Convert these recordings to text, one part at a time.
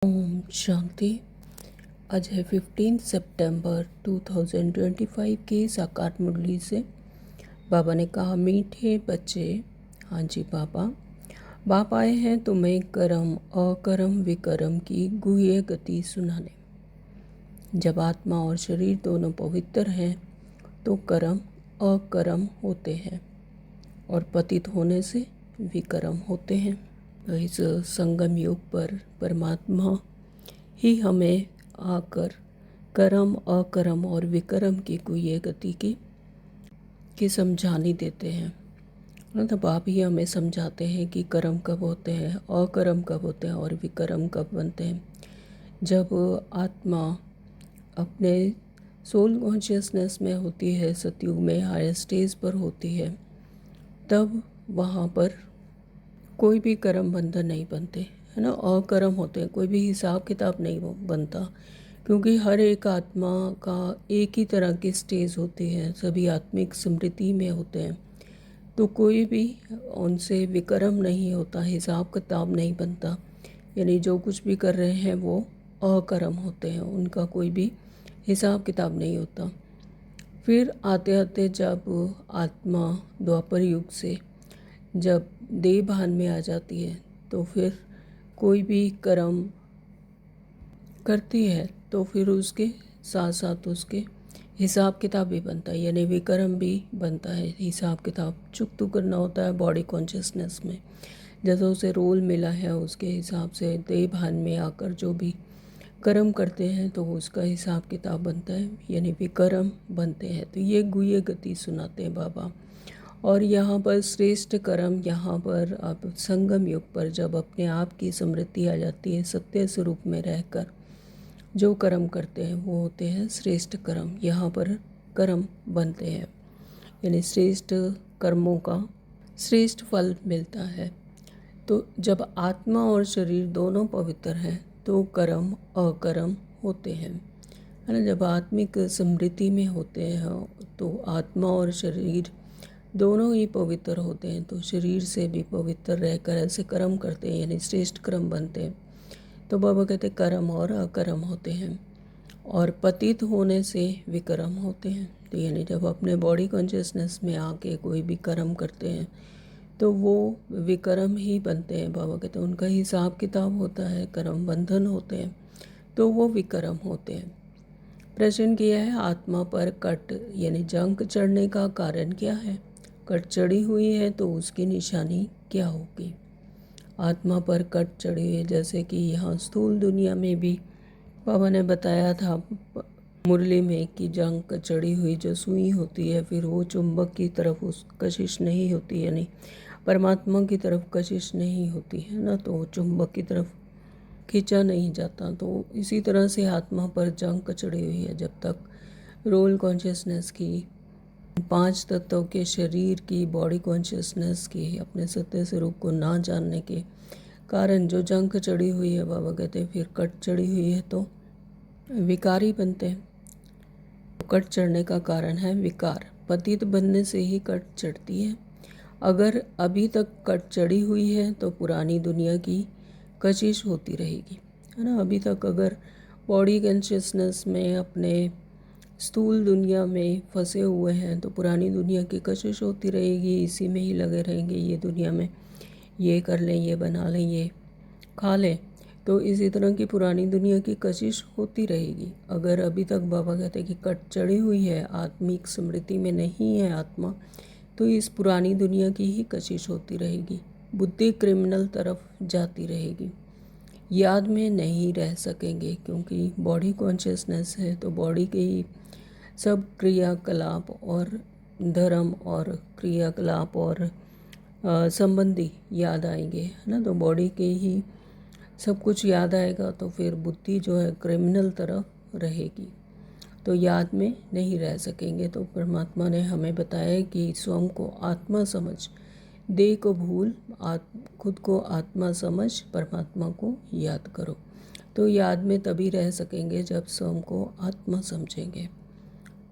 ओम शांति। आज है 15 सितंबर 2025 की साकार मुरली से बाबा ने कहा, मीठे बच्चे। हाँ जी बाबा, बाप आए हैं तुम्हें कर्म अकर्म विकर्म की गुह्य गति सुनाने। जब आत्मा और शरीर दोनों पवित्र हैं तो कर्म अकर्म होते हैं और पतित होने से विकर्म होते हैं। तो इस संगम युग पर परमात्मा ही हमें आकर कर्म अकर्म और विकर्म की गुह्य गति की समझानी देते हैं। मतलब आप ही हमें समझाते हैं कि कर्म कब होते हैं, अकर्म कब होते हैं और विकर्म कब बनते हैं। जब आत्मा अपने सोल कॉन्शियसनेस में होती है, सतयुग में हायर स्टेज पर होती है, तब वहाँ पर कोई भी कर्म बंधन नहीं बनते, है ना। अकर्म होते हैं, कोई भी हिसाब किताब नहीं बनता, क्योंकि हर एक आत्मा का एक ही तरह की स्टेज होती है, सभी आत्मिक स्मृति में होते हैं। तो कोई भी उनसे विकर्म नहीं होता, हिसाब किताब नहीं बनता। यानी जो कुछ भी कर रहे हैं वो अकर्म होते हैं, उनका कोई भी हिसाब किताब नहीं होता। फिर आते आते जब आत्मा द्वापर युग से जब देह भान में आ जाती है, तो फिर कोई भी कर्म करती है तो फिर उसके साथ साथ उसके हिसाब किताब भी बनता है, यानी विकर्म भी बनता है। हिसाब किताब चुकतू करना होता है बॉडी कॉन्शियसनेस में। जैसे उसे रोल मिला है उसके हिसाब से देह भान में आकर जो भी कर्म करते हैं तो उसका हिसाब किताब बनता है, यानी विकर्म बनते हैं। तो ये गुह्य गति सुनाते हैं बाबा। और यहाँ पर श्रेष्ठ कर्म, यहाँ पर अब संगम युग पर जब अपने आप की स्मृति आ जाती है, सत्य स्वरूप में रहकर जो कर्म करते हैं वो होते हैं श्रेष्ठ कर्म। यहाँ पर कर्म बनते हैं, यानी श्रेष्ठ कर्मों का श्रेष्ठ फल मिलता है। तो जब आत्मा और शरीर दोनों पवित्र हैं तो कर्म अकर्म होते हैं, है ना। जब आत्मिक स्मृति में होते हैं तो आत्मा और शरीर दोनों ही पवित्र होते हैं, तो शरीर से भी पवित्र रहकर ऐसे कर्म करते हैं, यानी श्रेष्ठ कर्म बनते हैं। तो बाबा कहते हैं कर्म और अकर्म होते हैं और पतित होने से विकर्म होते हैं। तो यानी जब अपने बॉडी कॉन्शियसनेस में आके कोई भी कर्म करते हैं तो वो विकर्म ही बनते हैं। बाबा कहते हैं उनका हिसाब किताब होता है, कर्म बंधन होते हैं, तो वो विकर्म होते हैं। प्रश्न किया है, आत्मा पर कट यानी जंक चढ़ने का कारण क्या है। कट चढ़ी हुई है तो उसकी निशानी क्या होगी। आत्मा पर कट चढ़ी हुई है, जैसे कि यहाँ स्थूल दुनिया में भी बाबा ने बताया था मुरली में कि जंग चढ़ी हुई जो सुई होती है, फिर वो चुंबक की तरफ उस कशिश नहीं होती, यानी परमात्मा की तरफ कशिश नहीं होती है ना, तो चुंबक की तरफ खींचा नहीं जाता। तो इसी तरह से आत्मा पर जंग चढ़ी हुई है। जब तक रोल कॉन्शियसनेस की, पांच तत्वों के शरीर की, बॉडी कॉन्शियसनेस की, अपने सत्य स्वरूप को ना जानने के कारण जो जंग चढ़ी हुई है, बाबा कहते हैं फिर कट चढ़ी हुई है तो विकारी बनते हैं। कट चढ़ने का कारण है विकार। पतित बनने से ही कट चढ़ती है। अगर अभी तक कट चढ़ी हुई है तो पुरानी दुनिया की कशिश होती रहेगी, है ना। अभी तक अगर बॉडी कॉन्शियसनेस में अपने स्थूल दुनिया में फंसे हुए हैं तो पुरानी दुनिया की कशिश होती रहेगी, इसी में ही लगे रहेंगे। ये दुनिया में ये कर लें, ये बना लें, ये खा लें, तो इसी तरह की पुरानी दुनिया की कशिश होती रहेगी। अगर अभी तक बाबा कहते हैं कि कट चढ़ी हुई है, आत्मिक स्मृति में नहीं है आत्मा, तो इस पुरानी दुनिया की ही कशिश होती रहेगी। बुद्धि क्रिमिनल तरफ जाती रहेगी, याद में नहीं रह सकेंगे, क्योंकि बॉडी कॉन्शियसनेस है तो बॉडी के ही सब क्रियाकलाप और धर्म और क्रियाकलाप और संबंधी याद आएंगे, है ना। तो बॉडी के ही सब कुछ याद आएगा तो फिर बुद्धि जो है क्रिमिनल तरफ रहेगी, तो याद में नहीं रह सकेंगे। तो परमात्मा ने हमें बताया कि स्वयं को आत्मा समझ, देह को भूल, खुद को आत्मा समझ परमात्मा को याद करो। तो याद में तभी रह सकेंगे जब स्वयं को आत्मा समझेंगे।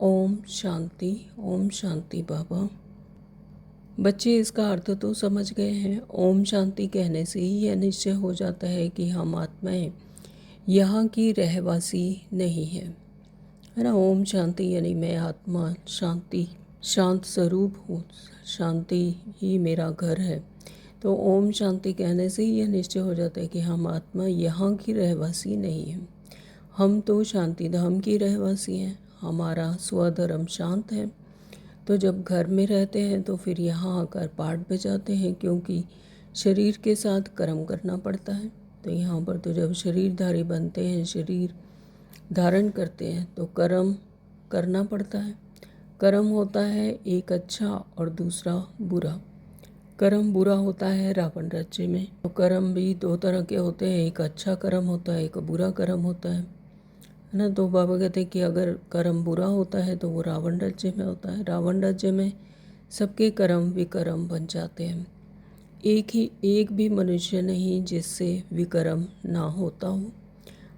ओम शांति, ओम शांति बाबा। बच्चे इसका अर्थ तो समझ गए हैं। ओम शांति कहने से ही यह निश्चय हो जाता है कि हम आत्माएं यहाँ की रहवासी नहीं है ना। ओम शांति यानी मैं आत्मा शांति शांत स्वरूप हूँ, शांति ही मेरा घर है। तो ओम शांति कहने से ही यह निश्चय हो जाता है कि हम आत्मा यहाँ की रहवासी नहीं हैं। हम तो शांति धाम की रहवासी हैं। हमारा स्वधर्म शांत है। तो जब घर में रहते हैं तो फिर यहाँ आकर पाठ बजाते हैं, क्योंकि शरीर के साथ कर्म करना पड़ता है। तो यहाँ पर तो जब शरीरधारी बनते हैं, शरीर धारण करते हैं, तो कर्म करना पड़ता है। कर्म होता है एक अच्छा और दूसरा बुरा। कर्म बुरा होता है रावण राज्य में। तो कर्म भी दो तरह के होते हैं, एक अच्छा कर्म होता है, एक बुरा कर्म होता है ना। तो बाबा कहते हैं कि अगर कर्म बुरा होता है तो वो रावण राज्य में होता है। रावण राज्य में सबके कर्म विकर्म बन जाते हैं। एक भी मनुष्य नहीं जिससे विकर्म ना होता हो।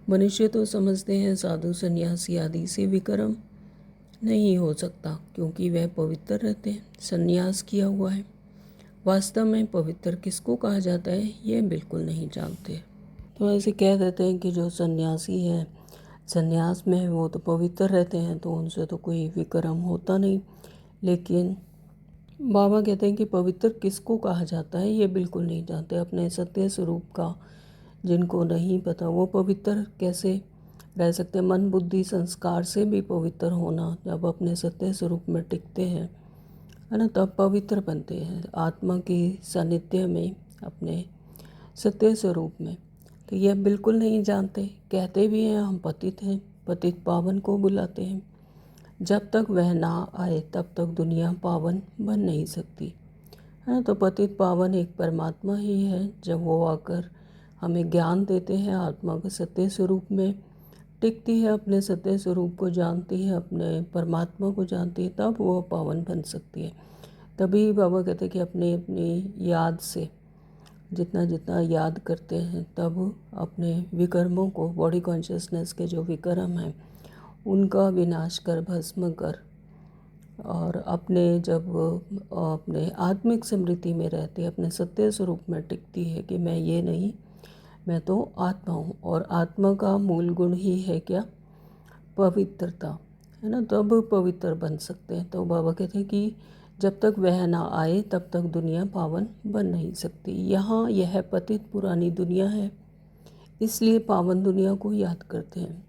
मनुष्य तो समझते हैं साधु सन्यासी आदि से विकर्म नहीं हो सकता, क्योंकि वह पवित्र रहते हैं, सन्यास किया हुआ है। वास्तव में पवित्र किसको कहा जाता है ये बिल्कुल नहीं जानते। तो ऐसे कह देते हैं कि जो सन्यासी है, सन्यास में वो तो पवित्र रहते हैं, तो उनसे तो कोई विकर्म होता नहीं। लेकिन बाबा कहते हैं कि पवित्र किसको कहा जाता है ये बिल्कुल नहीं जानते। अपने सत्य स्वरूप का जिनको नहीं पता वो पवित्र कैसे रह सकते। मन बुद्धि संस्कार से भी पवित्र होना, जब अपने सत्य स्वरूप में टिकते हैं है ना, तब पवित्र बनते हैं आत्मा की सानिध्य में, अपने सत्य स्वरूप में। तो यह बिल्कुल नहीं जानते। कहते भी हैं हम पतित हैं, पतित पावन को बुलाते हैं। जब तक वह ना आए तब तक दुनिया पावन बन नहीं सकती है ना। तो पतित पावन एक परमात्मा ही है। जब वो आकर हमें ज्ञान देते हैं, आत्मा के सत्य स्वरूप में टिकती है, अपने सत्य स्वरूप को जानती है, अपने परमात्मा को जानती है, तब वो पावन बन सकती है। तभी बाबा कहते हैं कि अपने अपनी याद से जितना जितना याद करते हैं, तब अपने विकर्मों को, बॉडी कॉन्शियसनेस के जो विकर्म हैं उनका विनाश कर, भस्म कर, और अपने जब अपने आत्मिक स्मृति में रहती है, अपने सत्य स्वरूप में टिकती है कि मैं ये नहीं, मैं तो आत्मा हूँ। और आत्मा का मूल गुण ही है क्या? पवित्रता, है ना। तब पवित्र बन सकते हैं। तो बाबा कहते हैं कि जब तक वह ना आए तब तक दुनिया पावन बन नहीं सकती। यहाँ यह पतित पुरानी दुनिया है, इसलिए पावन दुनिया को याद करते हैं।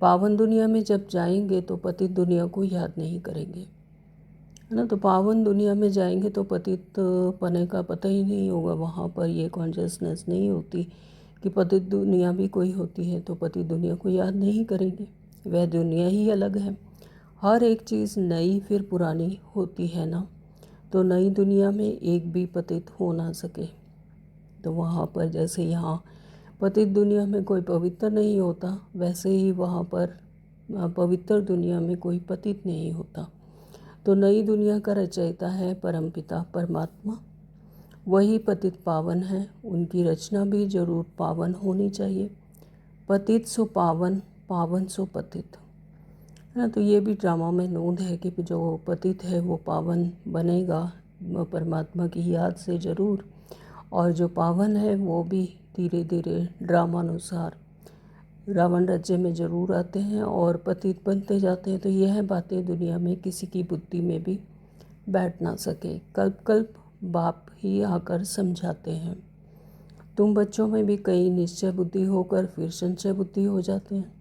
पावन दुनिया में जब जाएंगे तो पतित दुनिया को याद नहीं करेंगे, है ना। तो पावन दुनिया में जाएंगे तो पतित पने का पता ही नहीं होगा। वहाँ पर ये कॉन्शियसनेस नहीं होती कि पतित दुनिया भी कोई होती है, तो पतित दुनिया को याद नहीं करेंगे। वह दुनिया ही अलग है। हर एक चीज़ नई फिर पुरानी होती है ना। तो नई दुनिया में एक भी पतित हो ना सके। तो वहाँ पर जैसे यहाँ पतित दुनिया में कोई पवित्र नहीं होता, वैसे ही वहाँ पर पवित्र दुनिया में कोई पतित नहीं होता। तो नई दुनिया का रचयिता है परमपिता परमात्मा, वही पतित पावन है। उनकी रचना भी जरूर पावन होनी चाहिए। पतित सो पावन, पावन सो पतित, है ना। तो ये भी ड्रामा में नोंद है कि जो पतित है वो पावन बनेगा परमात्मा की याद से ज़रूर, और जो पावन है वो भी धीरे धीरे ड्रामानुसार रावण राज्य में ज़रूर आते हैं और पतित बनते जाते हैं। तो यह बातें दुनिया में किसी की बुद्धि में भी बैठ ना सके। कल्प कल्प बाप ही आकर समझाते हैं। तुम बच्चों में भी कई निश्चय बुद्धि होकर फिर संचय बुद्धि हो जाते हैं।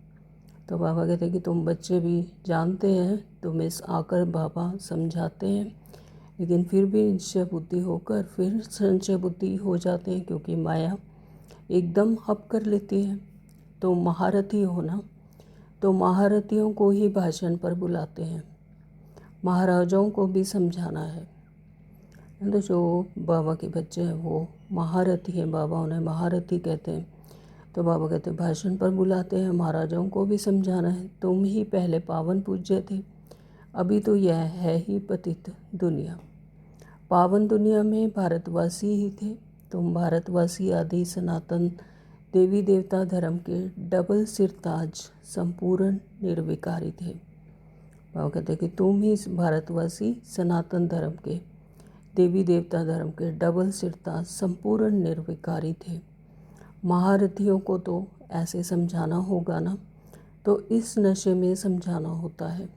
तो बाबा कहते हैं कि तुम बच्चे भी जानते हैं, तुम्हें आकर बाबा समझाते हैं, लेकिन फिर भी निश्चय बुद्धि होकर फिर संचय बुद्धि हो जाते हैं, क्योंकि माया एकदम हप कर लेती है। तो महारथी होना, तो महारथियों को ही भाषण पर बुलाते हैं, महाराजाओं को भी समझाना है। तो जो बाबा के बच्चे हैं वो महारथी हैं, बाबा उन्हें महारथी कहते हैं। तो बाबा कहते हैं भाषण पर बुलाते हैं, महाराजाओं को भी समझाना है। तुम ही पहले पावन पूज्य थे, अभी तो यह है ही पतित दुनिया। पावन दुनिया में भारतवासी ही थे। तुम भारतवासी आदि सनातन देवी देवता धर्म के डबल सिरताज संपूर्ण निर्विकारी थे। बाबा कहते हैं कि तुम ही भारतवासी सनातन धर्म के, देवी देवता धर्म के डबल सिरताज संपूर्ण निर्विकारी थे। महारथियों को तो ऐसे समझाना होगा ना, तो इस नशे में समझाना होता है।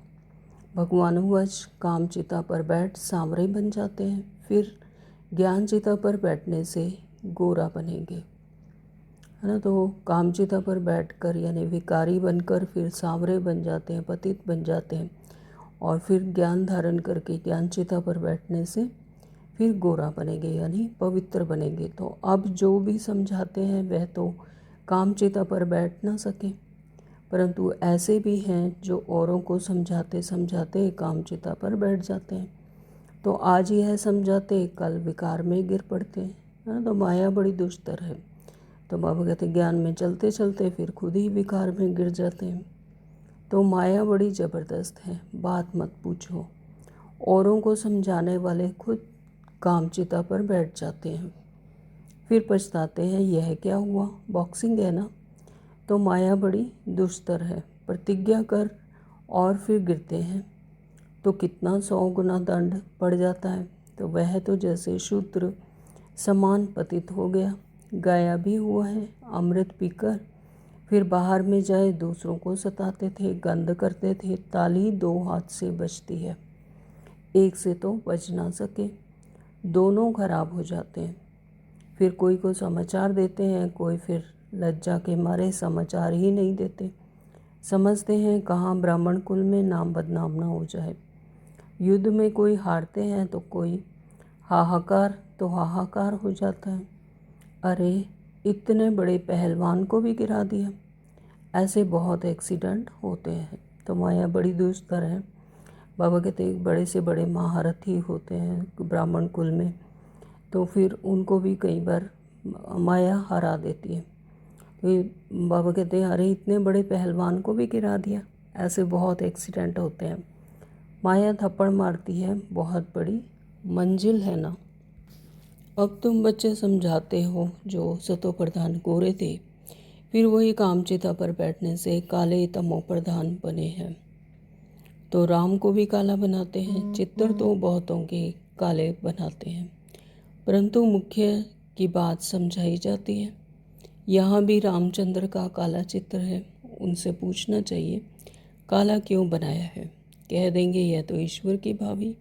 भगवानुवश काम चिता पर बैठ सांवरे बन जाते हैं, फिर ज्ञान चिता पर बैठने से गोरा बनेंगे, है ना। तो काम चिता पर बैठकर यानी विकारी बनकर फिर सांवरे बन जाते हैं, पतित बन जाते हैं, और फिर ज्ञान धारण करके ज्ञान चिता पर बैठने से फिर गोरा बनेंगे यानी पवित्र बनेंगे। तो अब जो भी समझाते हैं वह तो कामचिता पर बैठ ना सके, परंतु ऐसे भी हैं जो औरों को समझाते समझाते कामचिता पर बैठ जाते हैं। तो आज यह समझाते कल विकार में गिर पड़ते हैं, है ना। तो माया बड़ी दुष्टर है। तो बाबा कहते ज्ञान में चलते चलते फिर खुद ही विकार में गिर जाते हैं। तो माया बड़ी ज़बरदस्त है, बात मत पूछो। औरों को समझाने वाले खुद कामचिता पर बैठ जाते हैं, फिर पछताते हैं यह क्या हुआ, बॉक्सिंग है ना। तो माया बड़ी दुष्टर है। प्रतिज्ञा कर और फिर गिरते हैं तो कितना 100 गुना दंड पड़ जाता है। तो वह तो जैसे शूद्र समान पतित हो गया, गाया भी हुआ है अमृत पीकर, फिर बाहर में जाए दूसरों को सताते थे, गंद करते थे। ताली 2 हाथ से बजती है, एक से तो बज ना सके, दोनों खराब हो जाते हैं। फिर कोई को समाचार देते हैं, कोई फिर लज्जा के मारे समाचार ही नहीं देते, समझते हैं कहाँ ब्राह्मण कुल में नाम बदनाम ना हो जाए। युद्ध में कोई हारते हैं तो कोई हाहाकार तो हाहाकार हो जाता है, अरे इतने बड़े पहलवान को भी गिरा दिया। ऐसे बहुत एक्सीडेंट होते हैं। तो माया बड़ी दुष्कर है। बाबा कहते एक बड़े से बड़े महारथी होते हैं ब्राह्मण कुल में, तो फिर उनको भी कई बार माया हरा देती है। तो बाबा कहते हैं अरे इतने बड़े पहलवान को भी गिरा दिया। ऐसे बहुत एक्सीडेंट होते हैं। माया थप्पड़ मारती है, बहुत बड़ी मंजिल है ना। अब तुम बच्चे समझाते हो जो सतो प्रधान गोरे थे, फिर वही कामचिता पर बैठने से काले तमो प्रधान बने हैं। तो राम को भी काला बनाते हैं, चित्र तो बहुतों के काले बनाते हैं, परंतु मुख्य की बात समझाई जाती है। यहाँ भी रामचंद्र का काला चित्र है, उनसे पूछना चाहिए काला क्यों बनाया है। कह देंगे यह तो ईश्वर की भावी,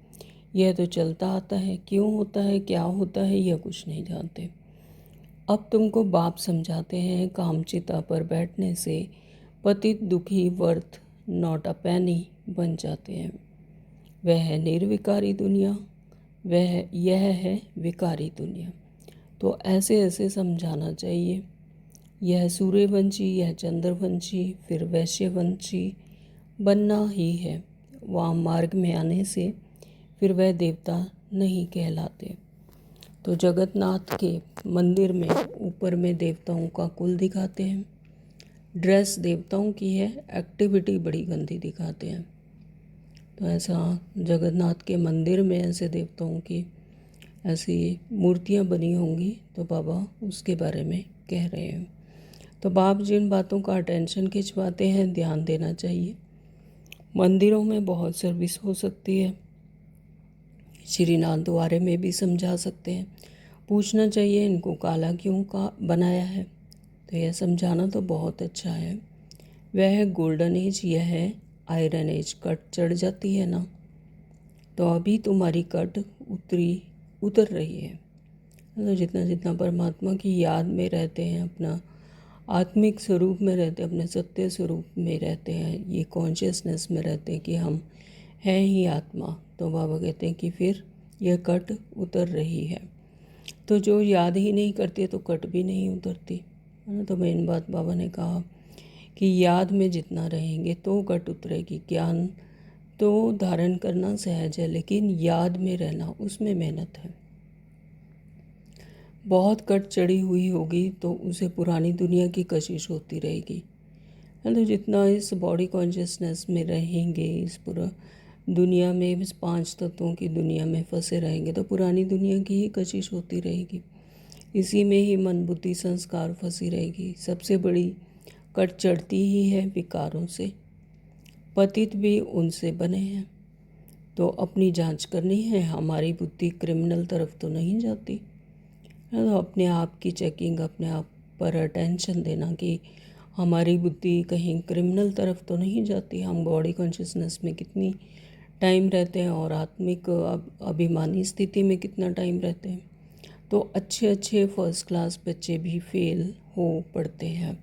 यह तो चलता आता है, क्यों होता है क्या होता है यह कुछ नहीं जानते। अब तुमको बाप समझाते हैं कामचिता पर बैठने से पतित दुखी वर्थ नॉट अ पैनी बन जाते हैं। वह है निर्विकारी दुनिया, यह है विकारी दुनिया। तो ऐसे ऐसे समझाना चाहिए। यह सूर्यवंशी, यह चंद्रवंशी, फिर वैश्यवंशी बनना ही है। वाम मार्ग में आने से फिर वह देवता नहीं कहलाते। तो जगन्नाथ के मंदिर में ऊपर में देवताओं का कुल दिखाते हैं, ड्रेस देवताओं की है, एक्टिविटी बड़ी गंदी दिखाते हैं। तो ऐसा जगन्नाथ के मंदिर में ऐसे देवताओं की ऐसी मूर्तियां बनी होंगी, तो बाबा उसके बारे में कह रहे हैं। तो बाप जिन बातों का अटेंशन खिंचवाते हैं ध्यान देना चाहिए। मंदिरों में बहुत सर्विस हो सकती है, श्रीनाथ द्वारे में भी समझा सकते हैं। पूछना चाहिए इनको काला क्यों का बनाया है, तो यह समझाना तो बहुत अच्छा है। वह है गोल्डन एज, यह है आयरन एज। कट चढ़ जाती है ना, तो अभी तुम्हारी कट उतर रही है। तो जितना जितना परमात्मा की याद में रहते हैं, अपना आत्मिक स्वरूप में रहते हैं, अपने सत्य स्वरूप में रहते हैं, ये कॉन्शियसनेस में रहते हैं कि हम हैं ही आत्मा, तो बाबा कहते हैं कि फिर यह कट उतर रही है। तो जो याद ही नहीं करती तो कट भी नहीं उतरती, है ना। तो मेन बात बाबा ने कहा कि याद में जितना रहेंगे तो कट उतरेगी। ज्ञान तो धारण करना सहज है, लेकिन याद में रहना उसमें मेहनत है। बहुत कट चढ़ी हुई होगी तो उसे पुरानी दुनिया की कशिश होती रहेगी, है तो जितना इस बॉडी कॉन्शियसनेस में रहेंगे, इस पूरा दुनिया में, इस 5 तत्वों की दुनिया में फंसे रहेंगे, तो पुरानी दुनिया की ही कशिश होती रहेगी। इसी में ही मन बुद्धि संस्कार फंसी रहेगी। सबसे बड़ी कट चढ़ती ही है विकारों से, पतित भी उनसे बने हैं। तो अपनी जांच करनी है, हमारी बुद्धि क्रिमिनल तरफ तो नहीं जाती, है तो अपने आप की चेकिंग, अपने आप पर अटेंशन देना कि हमारी बुद्धि कहीं क्रिमिनल तरफ तो नहीं जाती। हम बॉडी कॉन्शियसनेस में कितनी टाइम रहते हैं और आत्मिक अभिमानी स्थिति में कितना टाइम रहते हैं। तो अच्छे अच्छे फर्स्ट क्लास बच्चे भी फेल हो पड़ते हैं।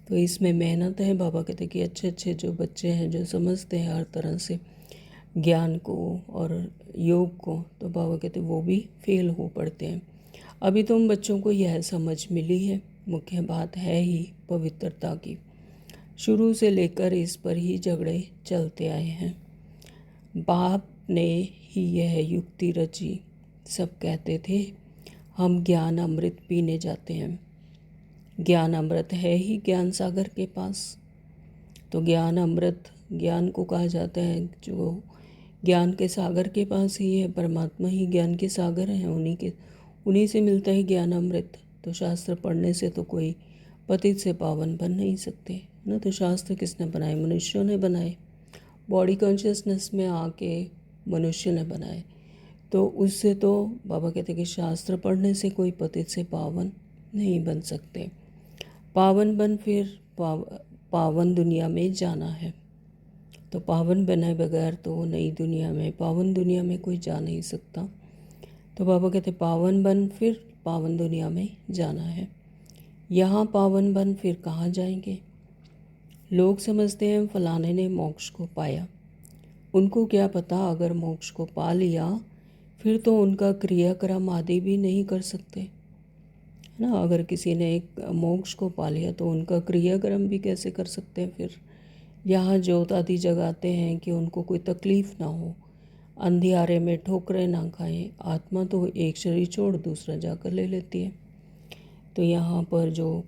तो इसमें मेहनत है। बाबा कहते हैं कि अच्छे अच्छे जो बच्चे हैं जो समझते हैं हर तरह से ज्ञान को और योग को, तो बाबा कहते हैं वो भी फेल हो पड़ते हैं। अभी तो उन बच्चों को यह समझ मिली है। मुख्य बात है ही पवित्रता की। शुरू से लेकर इस पर ही झगड़े चलते आए हैं। बाप ने ही यह युक्ति रची। सब कहते थे हम ज्ञान अमृत पीने जाते हैं। ज्ञान अमृत है ही ज्ञान सागर के पास। तो ज्ञान अमृत ज्ञान को कहा जाता है जो ज्ञान के सागर के पास ही है। परमात्मा ही ज्ञान के सागर हैं, उन्हीं से मिलता है ज्ञान अमृत। तो शास्त्र पढ़ने से तो कोई पतित से पावन बन नहीं सकते ना। तो शास्त्र किसने बनाए? मनुष्यों ने बनाए। बॉडी कॉन्शियसनेस में आके मनुष्य ने बनाए। तो उससे तो बाबा कहते कि शास्त्र पढ़ने से कोई पतित से पावन नहीं बन सकते। पावन बन फिर पावन दुनिया में जाना है। तो पावन बने बगैर तो नई दुनिया में, पावन दुनिया में कोई जा नहीं सकता। तो बाबा कहते पावन बन फिर पावन दुनिया में जाना है। यहाँ पावन बन फिर कहाँ जाएंगे? लोग समझते हैं फलाने ने मोक्ष को पाया। उनको क्या पता अगर मोक्ष को पा लिया फिर तो उनका क्रियाक्रम आदि भी नहीं कर सकते ना। अगर किसी ने एक मोक्ष को पा लिया तो उनका क्रियाक्रम भी कैसे कर सकते हैं? फिर यहाँ ज्योत आदि जगाते हैं कि उनको कोई तकलीफ़ ना हो, अंधियारे में ठोकरें ना खाएं। आत्मा तो एक शरीर छोड़ दूसरा जाकर ले लेती है। तो यहाँ पर जो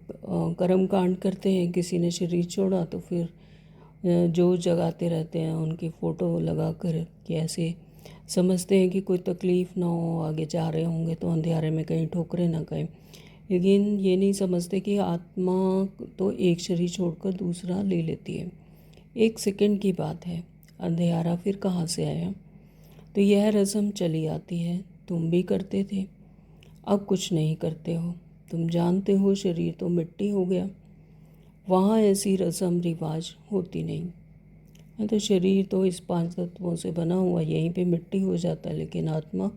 कर्म कांड करते हैं, किसी ने शरीर छोड़ा तो फिर जो जगाते रहते हैं उनकी फ़ोटो लगा कर कि ऐसे समझते हैं कि कोई तकलीफ़ ना हो, आगे जा रहे होंगे तो अंधेरे में कहीं ठोकरे ना खाएं। लेकिन ये नहीं समझते कि आत्मा तो एक शरीर छोड़कर दूसरा ले लेती है। एक सेकंड की बात है, अंधेरा फिर कहाँ से आया? तो यह रस्म चली आती है। तुम भी करते थे, अब कुछ नहीं करते हो। तुम जानते हो शरीर तो मिट्टी हो गया, वहाँ ऐसी रस्म रिवाज होती नहीं। तो शरीर तो इस 5 तत्वों से बना हुआ यहीं पे मिट्टी हो जाता है, लेकिन आत्मा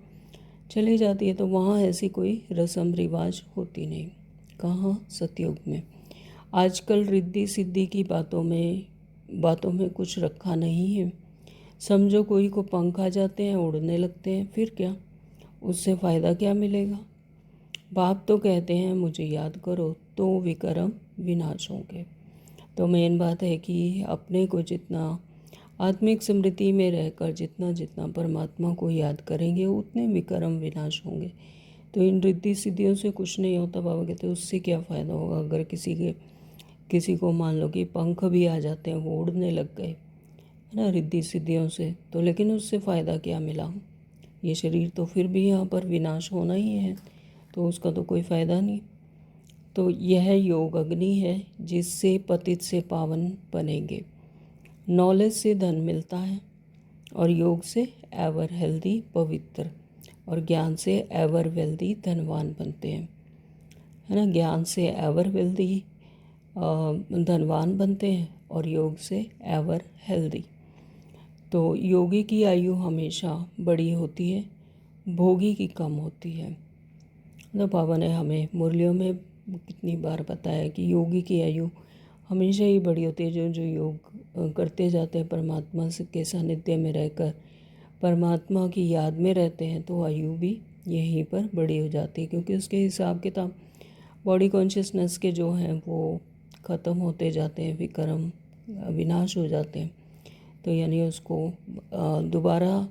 चली जाती है तो वहाँ ऐसी कोई रस्म रिवाज होती नहीं। कहाँ? सतयुग में। आजकल रिद्धि सिद्धि की बातों में कुछ रखा नहीं है। समझो कोई को पंख आ जाते हैं, उड़ने लगते हैं, फिर क्या? उससे फ़ायदा क्या मिलेगा? बाप तो कहते हैं मुझे याद करो तो विकर्म विनाश होंगे। तो मेन बात है कि अपने को जितना आत्मिक स्मृति में रहकर जितना जितना परमात्मा को याद करेंगे उतने विकर्म विनाश होंगे। तो इन रिद्धि सिद्धियों से कुछ नहीं होता। बाबा कहते हैं उससे क्या फ़ायदा होगा? अगर किसी को मान लो कि पंख भी आ जाते हैं, वो उड़ने लग गए है ना रिद्धि सिद्धियों से, तो लेकिन उससे फ़ायदा क्या मिला? ये शरीर तो फिर भी यहाँ पर विनाश होना ही है, तो उसका तो कोई फ़ायदा नहीं। तो यह योग अग्नि है जिससे पतित से पावन बनेंगे। नॉलेज से धन मिलता है और योग से एवर हेल्दी पवित्र, और ज्ञान से एवर वेल्दी धनवान बनते हैं, है ना। ज्ञान से एवर वेल्दी धनवान बनते हैं और योग से एवर हेल्दी। तो योगी की आयु हमेशा बड़ी होती है, भोगी की कम होती है। तो बाबा ने हमें मुरलियों में कितनी बार बताया कि योगी की आयु हमेशा ही बड़ी होती है। जो योग करते जाते हैं परमात्मा के सानिध्य में रहकर परमात्मा की याद में रहते हैं, तो आयु भी यहीं पर बड़ी हो जाती है, क्योंकि उसके हिसाब किताब बॉडी कॉन्शियसनेस के जो हैं वो ख़त्म होते जाते हैं, विकर्म विनाश हो जाते हैं। तो यानी उसको दोबारा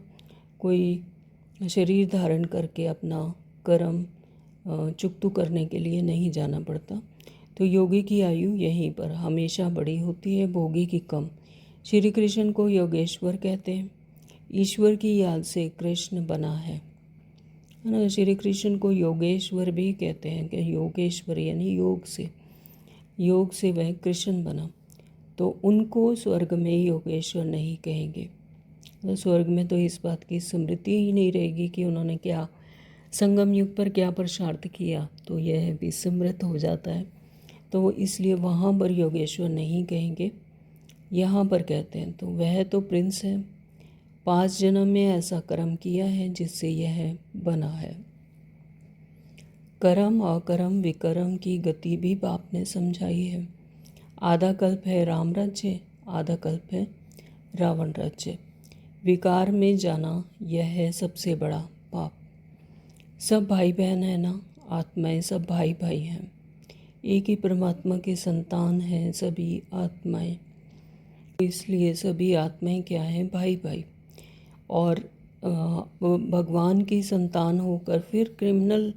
कोई शरीर धारण करके अपना कर्म चुकतू करने के लिए नहीं जाना पड़ता। तो योगी की आयु यहीं पर हमेशा बड़ी होती है, भोगी की कम। श्री कृष्ण को योगेश्वर कहते हैं। ईश्वर की याद से कृष्ण बना है ना। श्री कृष्ण को योगेश्वर भी कहते हैं कि योगेश्वर यानी योग से वह कृष्ण बना। तो उनको स्वर्ग में योगेश्वर नहीं कहेंगे। तो स्वर्ग में तो इस बात की स्मृति ही नहीं रहेगी कि उन्होंने क्या संगम युग पर क्या पुरुषार्थ किया, तो यह विस्मृत हो जाता है। तो इसलिए वहाँ पर योगेश्वर नहीं कहेंगे, यहाँ पर कहते हैं। तो वह तो प्रिंस है, 5 जन्म में ऐसा कर्म किया है जिससे यह बना है। कर्म अकर्म विकर्म की गति भी बाप ने समझाई है। आधा कल्प है राम राज्य, आधा कल्प है रावण राज्य। विकार में जाना यह है सबसे बड़ा पाप। सब भाई बहन है ना, आत्माएं सब भाई भाई हैं, एक ही परमात्मा के संतान हैं सभी आत्माएं। इसलिए सभी आत्माएं क्या हैं, भाई भाई। और भगवान की संतान होकर फिर क्रिमिनल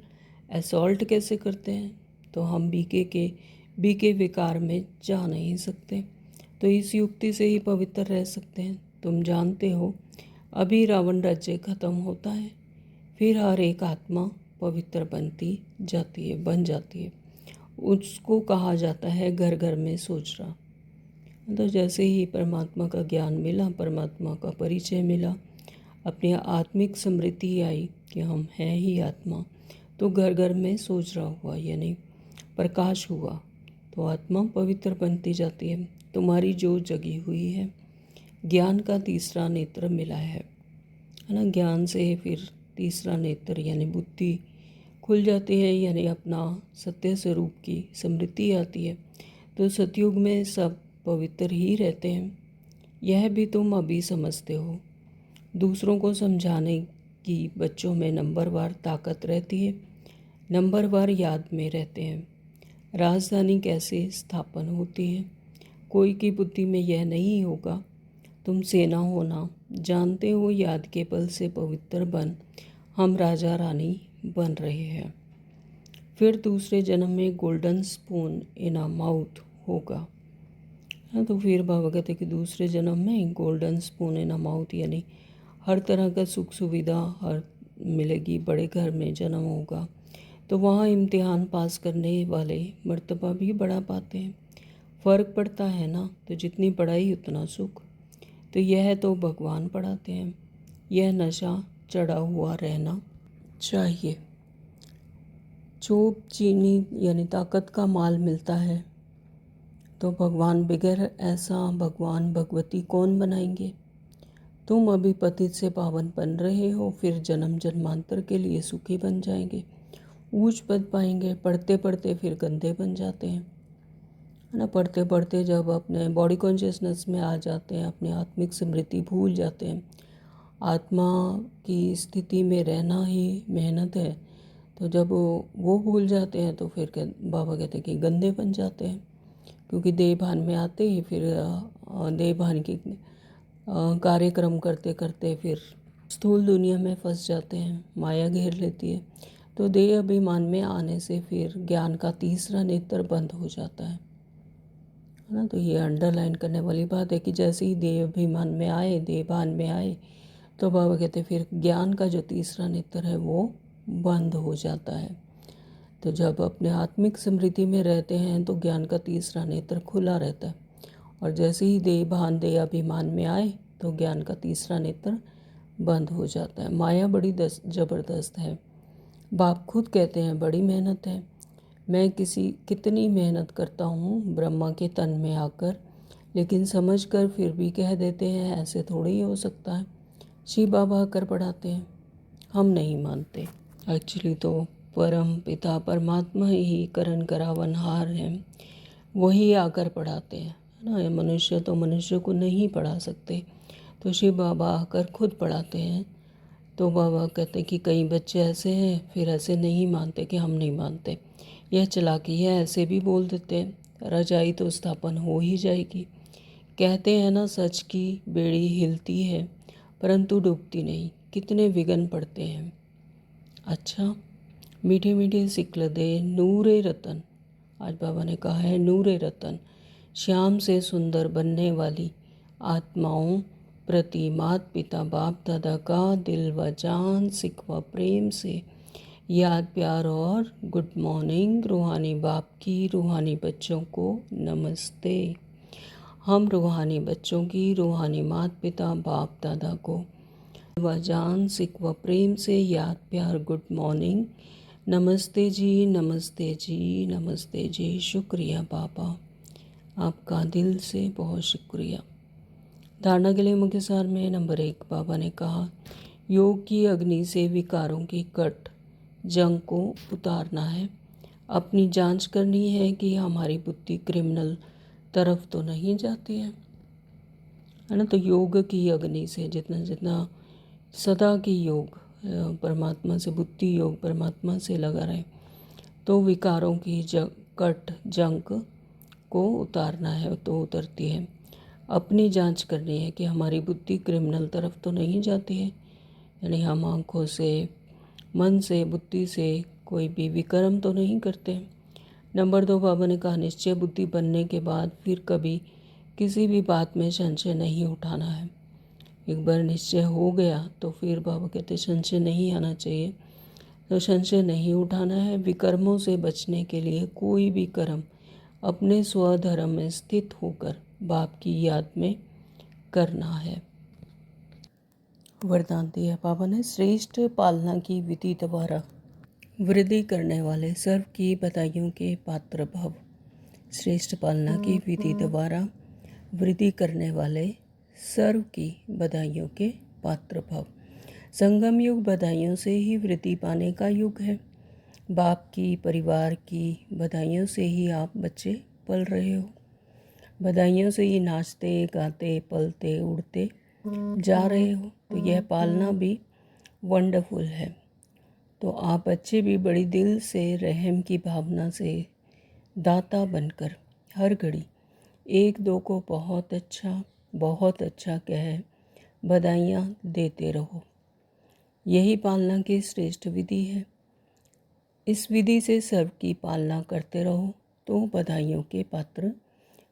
असॉल्ट कैसे करते हैं? तो हम बीके विकार में जा नहीं सकते। तो इस युक्ति से ही पवित्र रह सकते हैं। तुम जानते हो अभी रावण राज्य खत्म होता है, फिर हर एक आत्मा पवित्र बन जाती है। उसको कहा जाता है घर घर में सोच रहा। तो जैसे ही परमात्मा का ज्ञान मिला, परमात्मा का परिचय मिला, अपनी आत्मिक स्मृति आई कि हम हैं ही आत्मा, तो घर घर में सोच रहा हुआ, यानी प्रकाश हुआ, तो आत्मा पवित्र बनती जाती है। तुम्हारी जो जगी हुई है, ज्ञान का तीसरा नेत्र मिला है ना। ज्ञान से फिर तीसरा नेत्र यानी बुद्धि खुल जाती है, यानी अपना सत्य स्वरूप की स्मृति आती है। तो सतयुग में सब पवित्र ही रहते हैं। यह भी तुम अभी समझते हो। दूसरों को समझाने की बच्चों में नंबरवार ताकत रहती है, नंबरवार याद में रहते हैं। राजधानी कैसे स्थापन होती है, कोई की बुद्धि में यह नहीं होगा। तुम सेना होना जानते हो, याद के बल से पवित्र बन हम राजा रानी बन रहे हैं। फिर दूसरे जन्म में golden spoon in a mouth होगा। तो फिर बाबा कहते कि दूसरे जन्म में golden spoon in a mouth, यानी हर तरह का सुख सुविधा हर मिलेगी, बड़े घर में जन्म होगा। तो वहाँ इम्तिहान पास करने वाले मर्तबा भी बढ़ा पाते हैं। फ़र्क पड़ता है ना, तो जितनी पढ़ाई उतना सुख। तो यह तो भगवान पढ़ाते हैं। यह नशा चढ़ा हुआ रहना चाहिए। चोप चीनी यानी ताकत का माल मिलता है, तो भगवान बगैर ऐसा भगवान भगवती कौन बनाएंगे? तुम अभी पतित से पावन बन रहे हो, फिर जन्म जन्मांतर के लिए सुखी बन जाएंगे, ऊंच पद पाएंगे। पढ़ते पढ़ते फिर गंदे बन जाते हैं, है ना। पढ़ते पढ़ते जब अपने बॉडी कॉन्शियसनेस में आ जाते हैं, अपनी आत्मिक स्मृति भूल जाते हैं, आत्मा की स्थिति में रहना ही मेहनत है, तो जब वो भूल जाते हैं तो फिर बाबा कहते हैं कि गंदे बन जाते हैं। क्योंकि देह भान में आते ही फिर देह भान की कार्यक्रम करते करते फिर स्थूल दुनिया में फंस जाते हैं, माया घेर लेती है। तो देह अभिमान में आने से फिर ज्ञान का तीसरा नेत्र बंद हो जाता है ना। तो ये अंडरलाइन करने वाली बात है कि जैसे ही देह अभिमान में आए, देह भान में आए, तो बाबा कहते फिर ज्ञान का जो तीसरा नेत्र है वो बंद हो जाता है। तो जब अपने आत्मिक स्मृति में रहते हैं तो ज्ञान का तीसरा नेत्र खुला रहता है, और जैसे ही देह भान देह अभिमान में आए तो ज्ञान का तीसरा नेत्र बंद हो जाता है। माया बड़ी ज़बरदस्त है। बाप खुद कहते हैं बड़ी मेहनत है। मैं कितनी मेहनत करता हूँ ब्रह्मा के तन में आकर, लेकिन समझकर फिर भी कह देते हैं ऐसे थोड़ी ही हो सकता है। शिव बाबा आकर पढ़ाते हैं, हम नहीं मानते। एक्चुअली तो परम पिता परमात्मा ही करण करावनहार हैं, वही आकर पढ़ाते हैं, है ना। मनुष्य तो मनुष्य को नहीं पढ़ा सकते, तो शिव बाबा आकर खुद पढ़ाते हैं। तो बाबा कहते हैं कि कई बच्चे ऐसे हैं फिर ऐसे नहीं मानते कि हम नहीं मानते, यह चालाकी है, ऐसे भी बोल देते हैं। रजाई तो स्थापन हो ही जाएगी। कहते हैं ना, सच की बेड़ी हिलती है परंतु डूबती नहीं। कितने विघ्न पड़ते हैं। अच्छा, मीठे मीठे सिकलदे नूरे रतन, आज बाबा ने कहा है नूरे रतन, श्याम से सुंदर बनने वाली आत्माओं प्रति माता पिता बाप दादा का दिल व जान सिख व प्रेम से याद प्यार और गुड मॉर्निंग। रूहानी बाप की रूहानी बच्चों को नमस्ते। हम रूहानी बच्चों की रूहानी माता पिता बाप दादा को व जान सिख व प्रेम से याद प्यार गुड मॉर्निंग। नमस्ते जी, नमस्ते जी, नमस्ते जी। शुक्रिया बाबा, आपका दिल से बहुत शुक्रिया। धारणा के लिए मुख्य सार में नंबर 1, बाबा ने कहा योग की अग्नि से विकारों की कट जंग को उतारना है। अपनी जांच करनी है कि हमारी बुद्धि क्रिमिनल तरफ तो नहीं जाती है ना। तो योग की अग्नि से जितना जितना सदा की योग परमात्मा से, बुद्धि योग परमात्मा से लगा रहे, तो विकारों की कट जंग को उतारना है तो उतरती है। अपनी जांच करनी है कि हमारी बुद्धि क्रिमिनल तरफ तो नहीं जाती है, यानी हम आँखों से, मन से, बुद्धि से कोई भी विकर्म तो नहीं करते। नंबर 2, बाबा ने कहा निश्चय बुद्धि बनने के बाद फिर कभी किसी भी बात में संशय नहीं उठाना है। एक बार निश्चय हो गया तो फिर बाबा कहते संशय नहीं आना चाहिए, तो संशय नहीं उठाना है। विकर्मों से बचने के लिए कोई भी कर्म अपने स्वधर्म में स्थित होकर बाप की याद में करना है। वरदान दिया बाबा ने, श्रेष्ठ पालना की विधि द्वारा वृद्धि करने वाले सर्व की बधाइयों के पात्र भव। श्रेष्ठ पालना की विधि द्वारा वृद्धि करने वाले सर्व की बधाइयों के पात्र भव। संगम युग बधाइयों से ही वृद्धि पाने का युग है। बाप की, परिवार की बधाइयों से ही आप बच्चे पल रहे हो। बधाइयों से ही नाचते गाते पलते उड़ते जा रहे हो। तो यह पालना भी वंडरफुल है। तो आप बच्चे भी बड़ी दिल से रहम की भावना से दाता बनकर हर घड़ी एक दो को बहुत अच्छा कह बधाइयाँ देते रहो। यही पालना की श्रेष्ठ विधि है। इस विधि से सर्व की पालना करते रहो तो बधाइयों के पात्र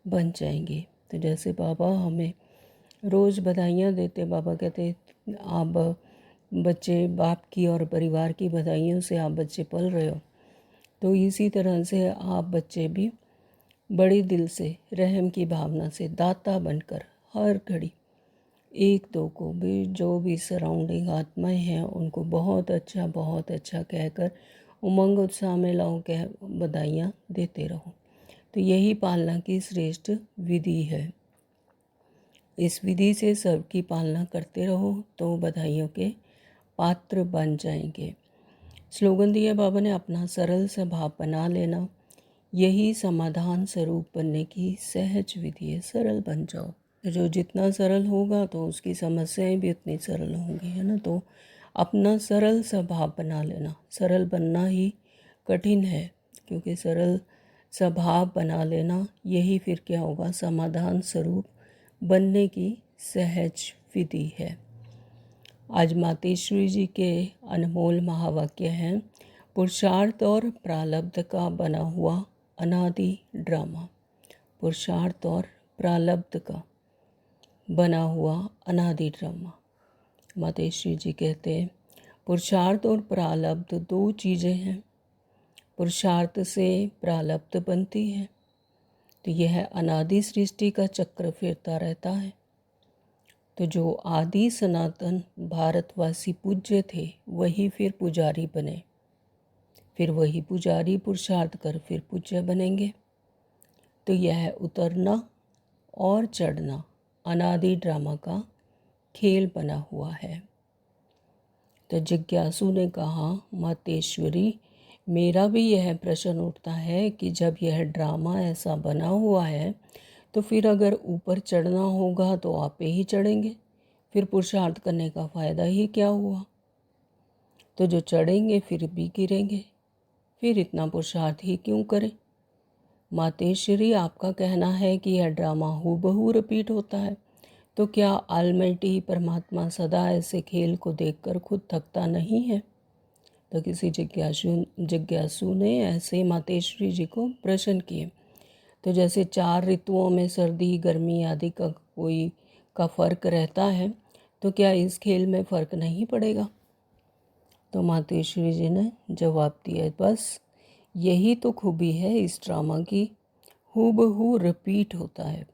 बन जाएंगे। तो जैसे बाबा हमें रोज़ बधाइयाँ देते, बाबा कहते आप बच्चे बाप की और परिवार की बधाइयों से आप बच्चे पल रहे हो, तो इसी तरह से आप बच्चे भी बड़ी दिल से रहम की भावना से दाता बनकर हर घड़ी एक दो को भी, जो भी सराउंडिंग आत्माएं हैं, उनको बहुत अच्छा कहकर उमंग उत्साह में लाओ, कह बधाइयाँ देते रहो। तो यही पालना की श्रेष्ठ विधि है। इस विधि से सबकी पालना करते रहो तो बधाइयों के पात्र बन जाएंगे। स्लोगन दिया बाबा ने, अपना सरल स्वभाव बना लेना यही समाधान स्वरूप बनने की सहज विधि है। सरल बन जाओ, तो जो जितना सरल होगा तो उसकी समस्याएं भी उतनी सरल होंगी, है ना। तो अपना सरल स्वभाव बना लेना, सरल बनना ही कठिन है, क्योंकि सरल स्वभाव बना लेना यही फिर क्या होगा, समाधान स्वरूप बनने की सहज विधि है। आज मातेश्वरी जी के अनमोल महावाक्य हैं, पुरुषार्थ और प्रारब्ध का बना हुआ अनादि ड्रामा। पुरुषार्थ और प्रारब्ध का बना हुआ अनादि ड्रामा। मातेश्वरी जी कहते हैं पुरुषार्थ और प्रारब्ध दो चीज़ें हैं। पुरुषार्थ से प्रारब्ध बनती है, तो यह अनादि सृष्टि का चक्र फिरता रहता है। तो जो आदि सनातन भारतवासी पूज्य थे वही फिर पुजारी बने, फिर वही पुजारी पुरुषार्थ कर फिर पूज्य बनेंगे। तो यह उतरना और चढ़ना अनादि ड्रामा का खेल बना हुआ है। तो जिज्ञासु ने कहा, मातेश्वरी मेरा भी यह प्रश्न उठता है कि जब यह ड्रामा ऐसा बना हुआ है तो फिर अगर ऊपर चढ़ना होगा तो आपे ही चढ़ेंगे, फिर पुरुषार्थ करने का फ़ायदा ही क्या हुआ। तो जो चढ़ेंगे फिर भी गिरेंगे, फिर इतना पुरुषार्थ ही क्यों करें। मातेश्वरी आपका कहना है कि यह ड्रामा हूबहू रिपीट होता है, तो क्या ऑलमाइटी परमात्मा सदा ऐसे खेल को देखकर खुद थकता नहीं है। तो किसी जिज्ञासु ने ऐसे मातेश्वरी जी को प्रश्न किए। तो जैसे 4 ऋतुओं में सर्दी गर्मी आदि का फर्क रहता है, तो क्या इस खेल में फ़र्क नहीं पड़ेगा। तो मातेश्वरी जी ने जवाब दिया, बस यही तो खूबी है इस ड्रामा की, हूबहू रिपीट होता है।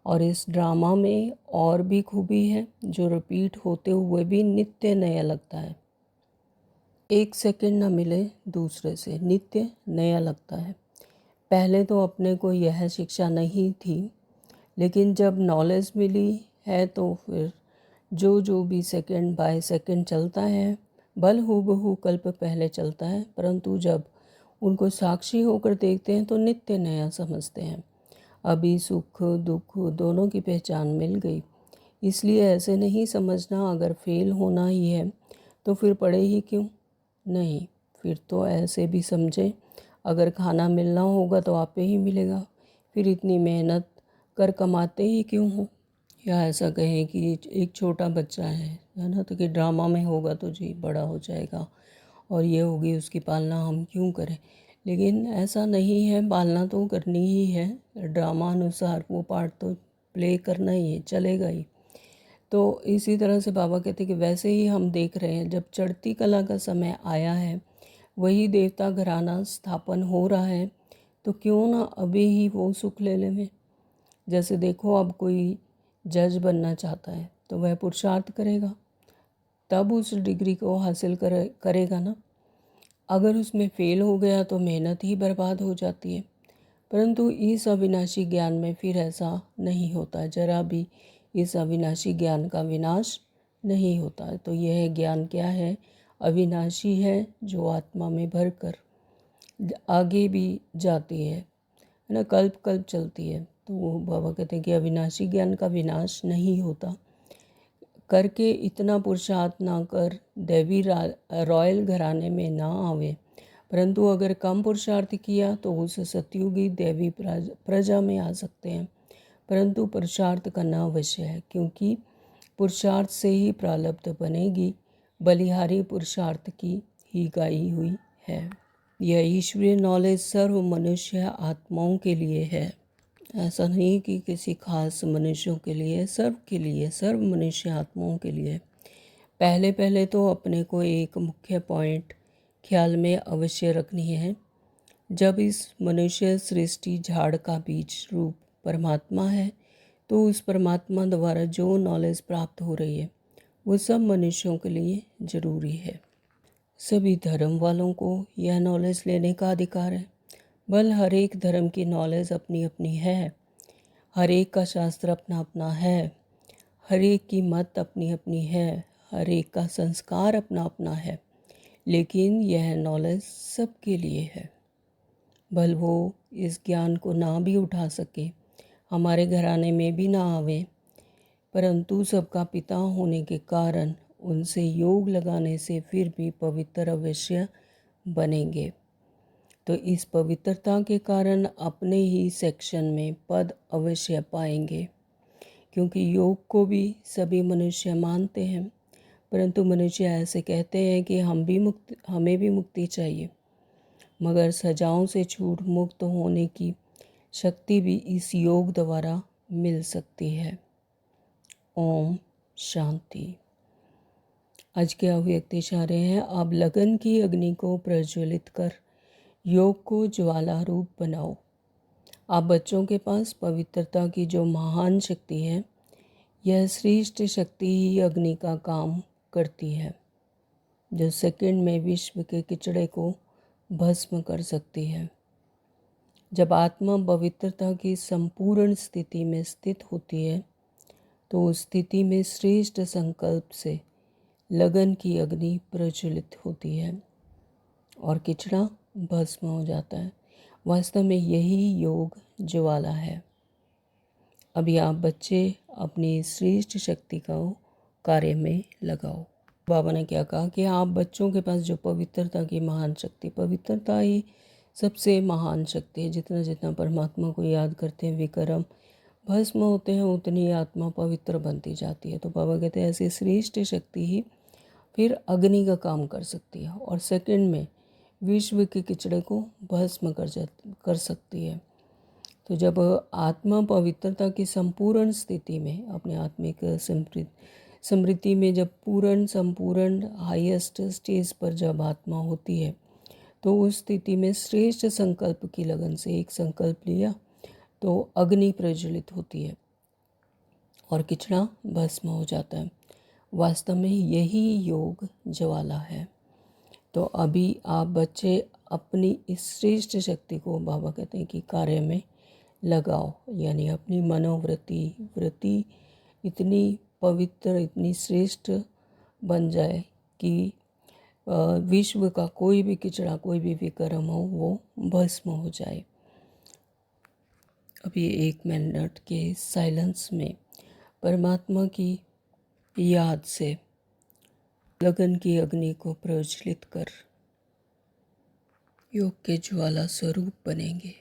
और इस ड्रामा में और भी खूबी है, जो रिपीट होते हुए भी नित्य नया लगता है। एक सेकंड न मिले दूसरे से, नित्य नया लगता है। पहले तो अपने को यह शिक्षा नहीं थी, लेकिन जब नॉलेज मिली है तो फिर जो भी सेकंड बाय सेकंड चलता है बल हूबहू कल्प पहले चलता है, परंतु जब उनको साक्षी होकर देखते हैं तो नित्य नया समझते हैं। अभी सुख दुख दोनों की पहचान मिल गई, इसलिए ऐसे नहीं समझना अगर फेल होना ही है तो फिर पढ़े ही क्यों। नहीं, फिर तो ऐसे भी समझे अगर खाना मिलना होगा तो आपे ही मिलेगा, फिर इतनी मेहनत कर कमाते ही क्यों हो। या ऐसा कहें कि एक छोटा बच्चा है ना, तो कि ड्रामा में होगा तो जी बड़ा हो जाएगा और ये होगी उसकी पालना हम क्यों करें। लेकिन ऐसा नहीं है, पालना तो करनी ही है, ड्रामा अनुसार वो पार्ट तो प्ले करना ही है, चलेगा ही। तो इसी तरह से बाबा कहते कि वैसे ही हम देख रहे हैं, जब चढ़ती कला का समय आया है, वही देवता घराना स्थापन हो रहा है, तो क्यों ना अभी ही वो सुख ले लें। जैसे देखो, अब कोई जज बनना चाहता है तो वह पुरुषार्थ करेगा, तब उस डिग्री को हासिल करेगा ना। अगर उसमें फेल हो गया तो मेहनत ही बर्बाद हो जाती है। परंतु इस अविनाशी ज्ञान में फिर ऐसा नहीं होता, जरा भी इस अविनाशी ज्ञान का विनाश नहीं होता है। तो यह ज्ञान क्या है? अविनाशी है, जो आत्मा में भरकर आगे भी जाती है ना, कल्प कल्प चलती है। तो वो बाबा कहते हैं कि अविनाशी ज्ञान का विनाश नहीं होता। करके इतना पुरुषार्थ ना कर दैवी रॉयल घराने में ना आवे, परंतु अगर कम पुरुषार्थ किया तो उस सतयुगी दैवी प्रजा में आ सकते हैं। परंतु पुरुषार्थ करना अवश्य है, क्योंकि पुरुषार्थ से ही प्रारब्ध बनेगी। बलिहारी पुरुषार्थ की ही गाई हुई है। यह ईश्वरीय नॉलेज सर्व मनुष्य आत्माओं के लिए है। ऐसा नहीं कि किसी खास मनुष्यों के लिए, सर्व के लिए, सर्व मनुष्य आत्माओं के लिए। पहले पहले तो अपने को एक मुख्य पॉइंट ख्याल में अवश्य रखनी है। जब इस मनुष्य सृष्टि झाड़ का बीज रूप परमात्मा है, तो उस परमात्मा द्वारा जो नॉलेज प्राप्त हो रही है वो सब मनुष्यों के लिए ज़रूरी है। सभी धर्म वालों को यह नॉलेज लेने का अधिकार है। बल हर एक धर्म की नॉलेज अपनी अपनी है, हर एक का शास्त्र अपना अपना है, हर एक की मत अपनी अपनी है, हर एक का संस्कार अपना अपना है, लेकिन यह नॉलेज सबके लिए है। भल वो इस ज्ञान को ना भी उठा सके, हमारे घराने में भी ना आवे, परंतु सबका पिता होने के कारण उनसे योग लगाने से फिर भी पवित्र अवश्य बनेंगे। तो इस पवित्रता के कारण अपने ही सेक्शन में पद अवश्य पाएंगे, क्योंकि योग को भी सभी मनुष्य मानते हैं। परंतु मनुष्य ऐसे कहते हैं कि हमें भी मुक्ति चाहिए, मगर सजाओं से छूट मुक्त होने की शक्ति भी इस योग द्वारा मिल सकती है। ओम शांति। आज के अव्यक्त इशारे हैं, आप लगन की अग्नि को प्रज्वलित कर योग को ज्वाला रूप बनाओ। आप बच्चों के पास पवित्रता की जो महान शक्ति है, यह श्रेष्ठ शक्ति ही अग्नि का काम करती है, जो सेकंड में विश्व के किचड़े को भस्म कर सकती है। जब आत्मा पवित्रता की संपूर्ण स्थिति में स्थित होती है, तो उस स्थिति में श्रेष्ठ संकल्प से लगन की अग्नि प्रज्वलित होती है और किचड़ा भस्म हो जाता है। वास्तव में यही योग ज्वाला है। अभी आप बच्चे अपनी श्रेष्ठ शक्ति को कार्य में लगाओ। बाबा ने क्या कहा कि आप बच्चों के पास जो पवित्रता की महान शक्ति, पवित्रता ही सबसे महान शक्ति है। जितना जितना परमात्मा को याद करते हैं, विकर्म भस्म होते हैं, उतनी आत्मा पवित्र बनती जाती है। तो बाबा कहते हैं ऐसी श्रेष्ठ शक्ति ही फिर अग्नि का काम कर सकती है और सेकंड में विश्व के किचड़े को भस्म कर सकती है। तो जब आत्मा पवित्रता की संपूर्ण स्थिति में, अपने आत्मिक समृद्धि में जब संपूर्ण हाईएस्ट स्टेज पर जब आत्मा होती है, तो उस स्थिति में श्रेष्ठ संकल्प की लगन से एक संकल्प लिया तो अग्नि प्रज्वलित होती है और किचड़ा भस्म हो जाता है। वास्तव में यही योग ज्वाला है। तो अभी आप बच्चे अपनी इस श्रेष्ठ शक्ति को बाबा कहते हैं कि कार्य में लगाओ, यानी अपनी वृत्ति इतनी पवित्र, इतनी श्रेष्ठ बन जाए कि विश्व का कोई भी किचड़ा, कोई भी विकर्म हो, वो भस्म हो जाए। अभी 1 मिनट के साइलेंस में परमात्मा की याद से लगन की अग्नि को प्रज्वलित कर योग के ज्वाला स्वरूप बनेंगे।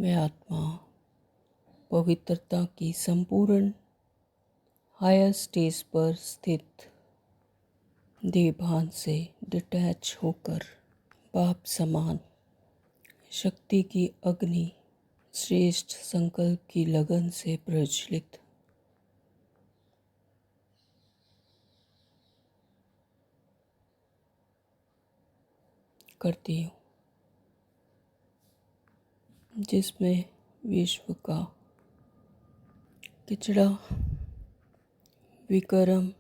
मैं आत्मा पवित्रता की संपूर्ण हायर स्टेज पर स्थित देवभान से डिटैच होकर बाप समान शक्ति की अग्नि श्रेष्ठ संकल्प की लगन से प्रज्वलित करती हूँ, जिसमें विश्व का किचड़ा, विकर्म,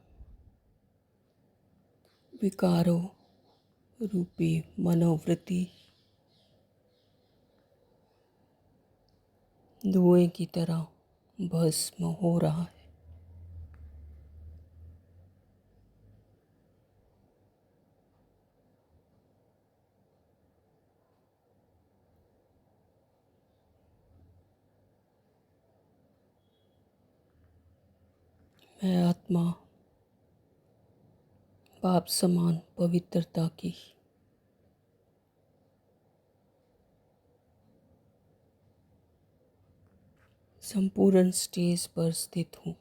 विकारों रूपी मनोवृत्ति धुएं की तरह भस्म हो रहा है। मैं आत्मा बाप समान पवित्रता की संपूर्ण स्टेज पर स्थित हूँ।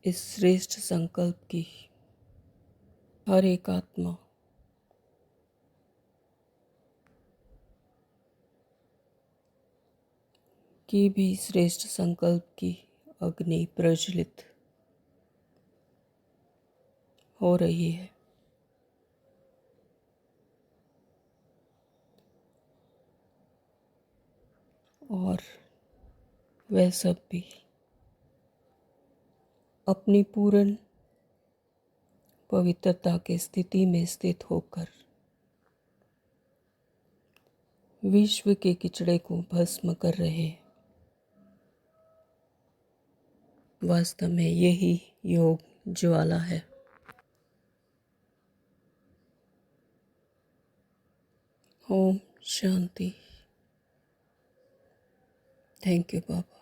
इस श्रेष्ठ संकल्प की हर एक आत्मा की भी श्रेष्ठ संकल्प की अग्नि प्रज्वलित हो रही है। और वह सब भी अपनी पूर्ण पवित्रता की स्थिति में स्थित होकर विश्व के किचड़े को भस्म कर रहे हैं। वास्तव में यही योग ज्वाला है। ओम शांति। Thank you Baba.